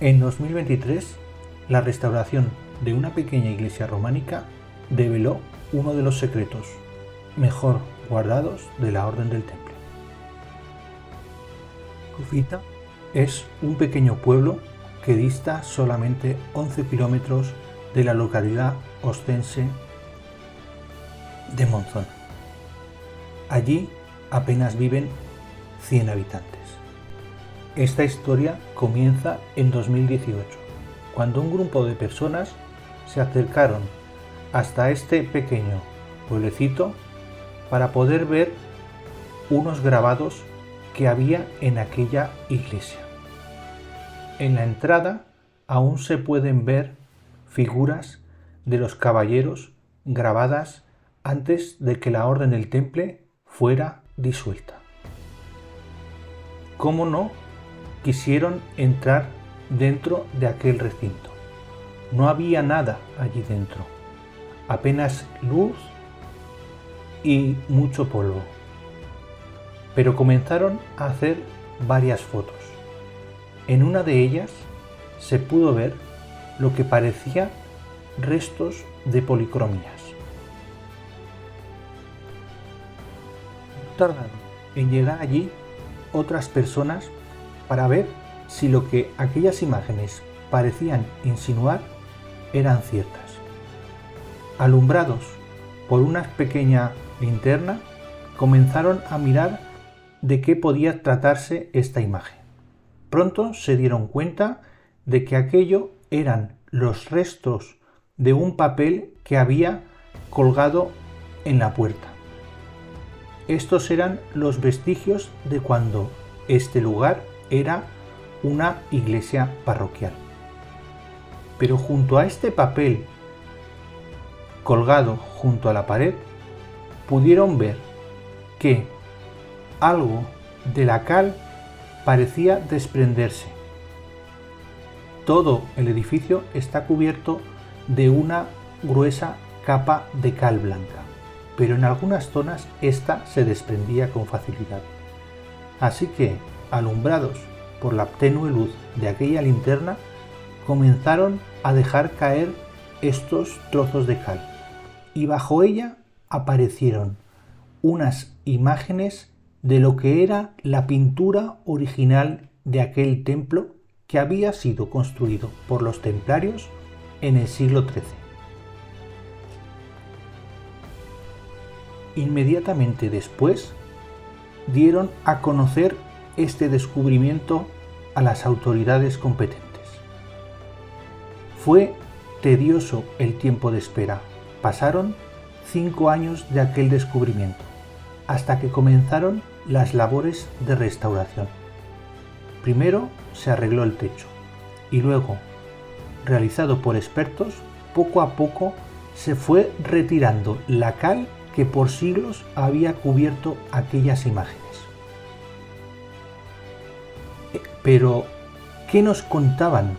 En 2023, la restauración de una pequeña iglesia románica develó uno de los secretos mejor guardados de la Orden del Temple. Cufita es un pequeño pueblo que dista solamente 11 kilómetros de la localidad ostense de Monzón. Allí apenas viven 100 habitantes. Esta historia comienza en 2018, cuando un grupo de personas se acercaron hasta este pequeño pueblecito para poder ver unos grabados que había en aquella iglesia. En la entrada aún se pueden ver figuras de los caballeros grabadas antes de que la Orden del Temple fuera disuelta. ¿Cómo no quisieron entrar dentro de aquel recinto? No había nada allí dentro, apenas luz y mucho polvo. Pero comenzaron a hacer varias fotos. En una de ellas se pudo ver lo que parecía restos de policromías. No tardaron en llegar allí otras personas para ver si lo que aquellas imágenes parecían insinuar eran ciertas. Alumbrados por una pequeña linterna, comenzaron a mirar de qué podía tratarse esta imagen. Pronto se dieron cuenta de que aquello eran los restos de un papel que había colgado en la puerta. Estos eran los vestigios de cuando este lugar era una iglesia parroquial. Pero junto a este papel colgado junto a la pared, pudieron ver que algo de la cal parecía desprenderse. Todo el edificio está cubierto de una gruesa capa de cal blanca, pero en algunas zonas esta se desprendía con facilidad. Así que, alumbrados por la tenue luz de aquella linterna, comenzaron a dejar caer estos trozos de cal, y bajo ella aparecieron unas imágenes de lo que era la pintura original de aquel templo que había sido construido por los templarios en el siglo XIII. Inmediatamente después dieron a conocer este descubrimiento a las autoridades competentes. Fue tedioso el tiempo de espera. Pasaron 5 años de aquel descubrimiento, hasta que comenzaron las labores de restauración. Primero se arregló el techo y luego, realizado por expertos, poco a poco se fue retirando la cal que por siglos había cubierto aquellas imágenes. Pero, ¿qué nos contaban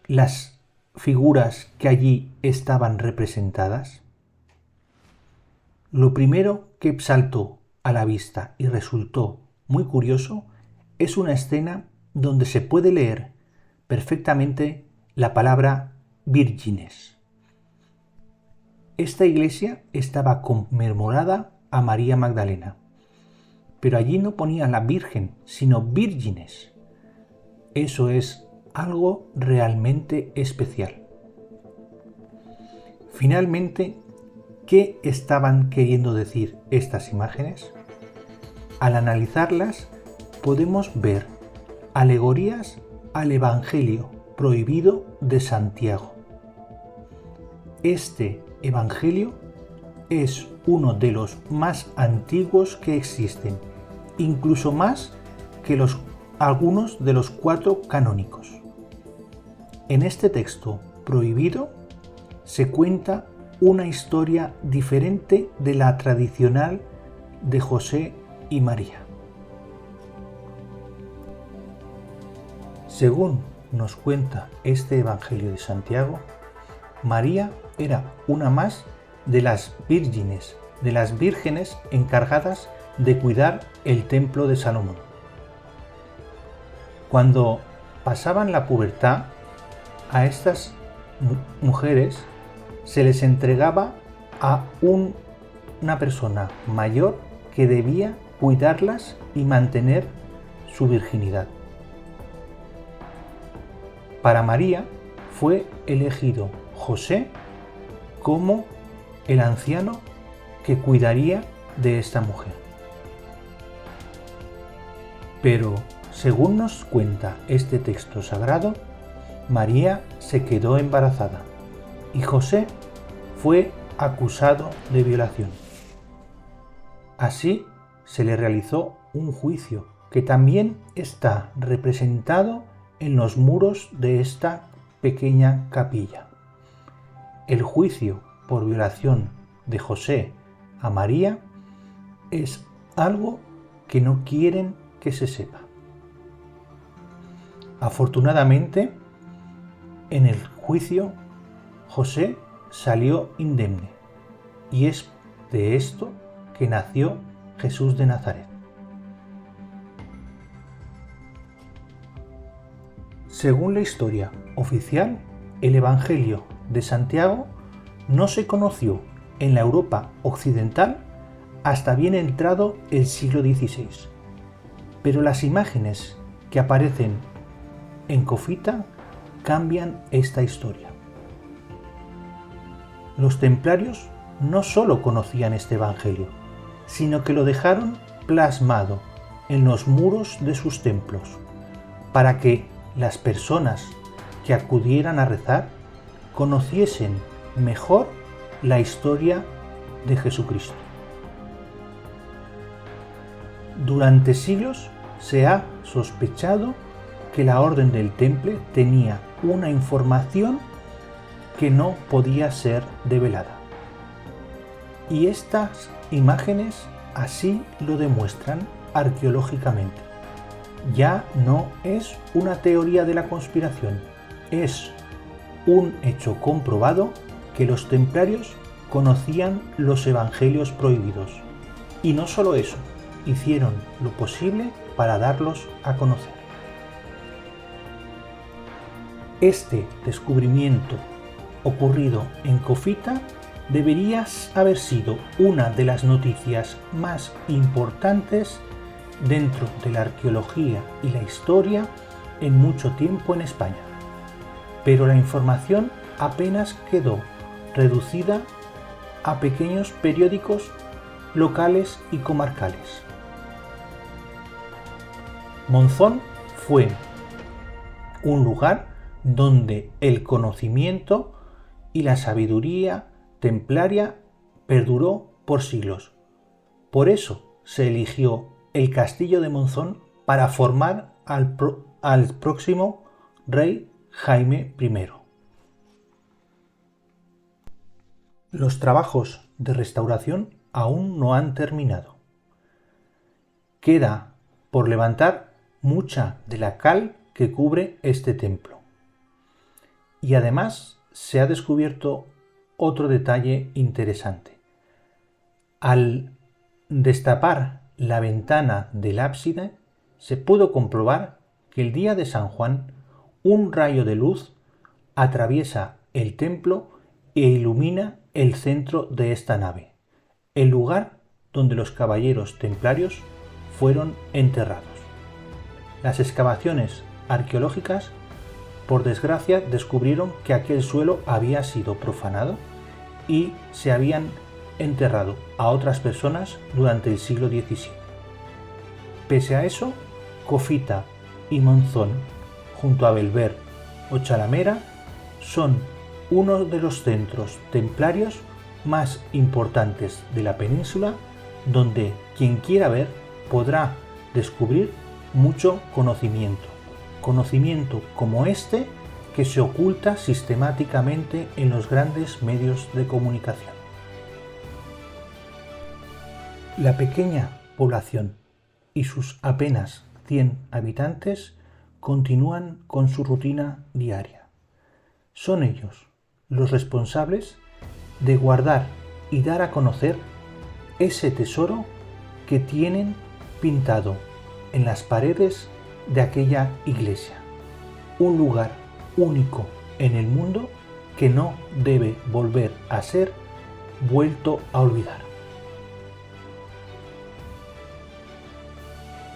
las figuras que allí estaban representadas? Lo primero que saltó a la vista y resultó muy curioso es una escena donde se puede leer perfectamente la palabra vírgenes. Esta iglesia estaba conmemorada a María Magdalena, pero allí no ponían la Virgen, sino vírgenes. Eso es algo realmente especial. Finalmente, ¿qué estaban queriendo decir estas imágenes? Al analizarlas, podemos ver alegorías al Evangelio prohibido de Santiago. Este Evangelio es uno de los más antiguos que existen, incluso más que algunos de los 4 canónicos. En este texto prohibido se cuenta una historia diferente de la tradicional de José y María. Según nos cuenta este Evangelio de Santiago, María era una más de las vírgenes, encargadas de cuidar el templo de Salomón. Cuando pasaban la pubertad, a estas mujeres se les entregaba a una persona mayor que debía cuidarlas y mantener su virginidad. Para María fue elegido José como el anciano que cuidaría de esta mujer. Pero, según nos cuenta este texto sagrado, María se quedó embarazada y José fue acusado de violación. Así se le realizó un juicio que también está representado en los muros de esta pequeña capilla. El juicio por violación de José a María es algo que no quieren que se sepa. Afortunadamente, en el juicio, José salió indemne, y es de esto que nació Jesús de Nazaret. Según la historia oficial, el Evangelio de Santiago no se conoció en la Europa occidental hasta bien entrado el siglo XVI, pero las imágenes que aparecen en Cofita cambian esta historia. Los templarios no solo conocían este Evangelio, sino que lo dejaron plasmado en los muros de sus templos, para que las personas que acudieran a rezar conociesen mejor la historia de Jesucristo. Durante siglos se ha sospechado que la Orden del Temple tenía una información que no podía ser develada. Y estas imágenes así lo demuestran arqueológicamente. Ya no es una teoría de la conspiración, es un hecho comprobado que los templarios conocían los evangelios prohibidos. Y no solo eso, hicieron lo posible para darlos a conocer. Este descubrimiento ocurrido en Cofita debería haber sido una de las noticias más importantes dentro de la arqueología y la historia en mucho tiempo en España. Pero la información apenas quedó reducida a pequeños periódicos locales y comarcales. Monzón fue un lugar donde el conocimiento y la sabiduría templaria perduró por siglos. Por eso se eligió el castillo de Monzón para formar al próximo rey Jaime I. Los trabajos de restauración aún no han terminado. Queda por levantar mucha de la cal que cubre este templo. Y además se ha descubierto otro detalle interesante. Al destapar la ventana del ábside, se pudo comprobar que el día de San Juan un rayo de luz atraviesa el templo e ilumina el centro de esta nave, el lugar donde los caballeros templarios fueron enterrados. Las excavaciones arqueológicas, por desgracia, descubrieron que aquel suelo había sido profanado y se habían enterrado a otras personas durante el siglo XVII. Pese a eso, Cofita y Monzón, junto a Belver o Chalamera, son uno de los centros templarios más importantes de la península, donde quien quiera ver podrá descubrir mucho conocimiento como este que se oculta sistemáticamente en los grandes medios de comunicación. La pequeña población y sus apenas 100 habitantes continúan con su rutina diaria. Son ellos los responsables de guardar y dar a conocer ese tesoro que tienen pintado en las paredes de aquella iglesia, un lugar único en el mundo que no debe volver a ser vuelto a olvidar.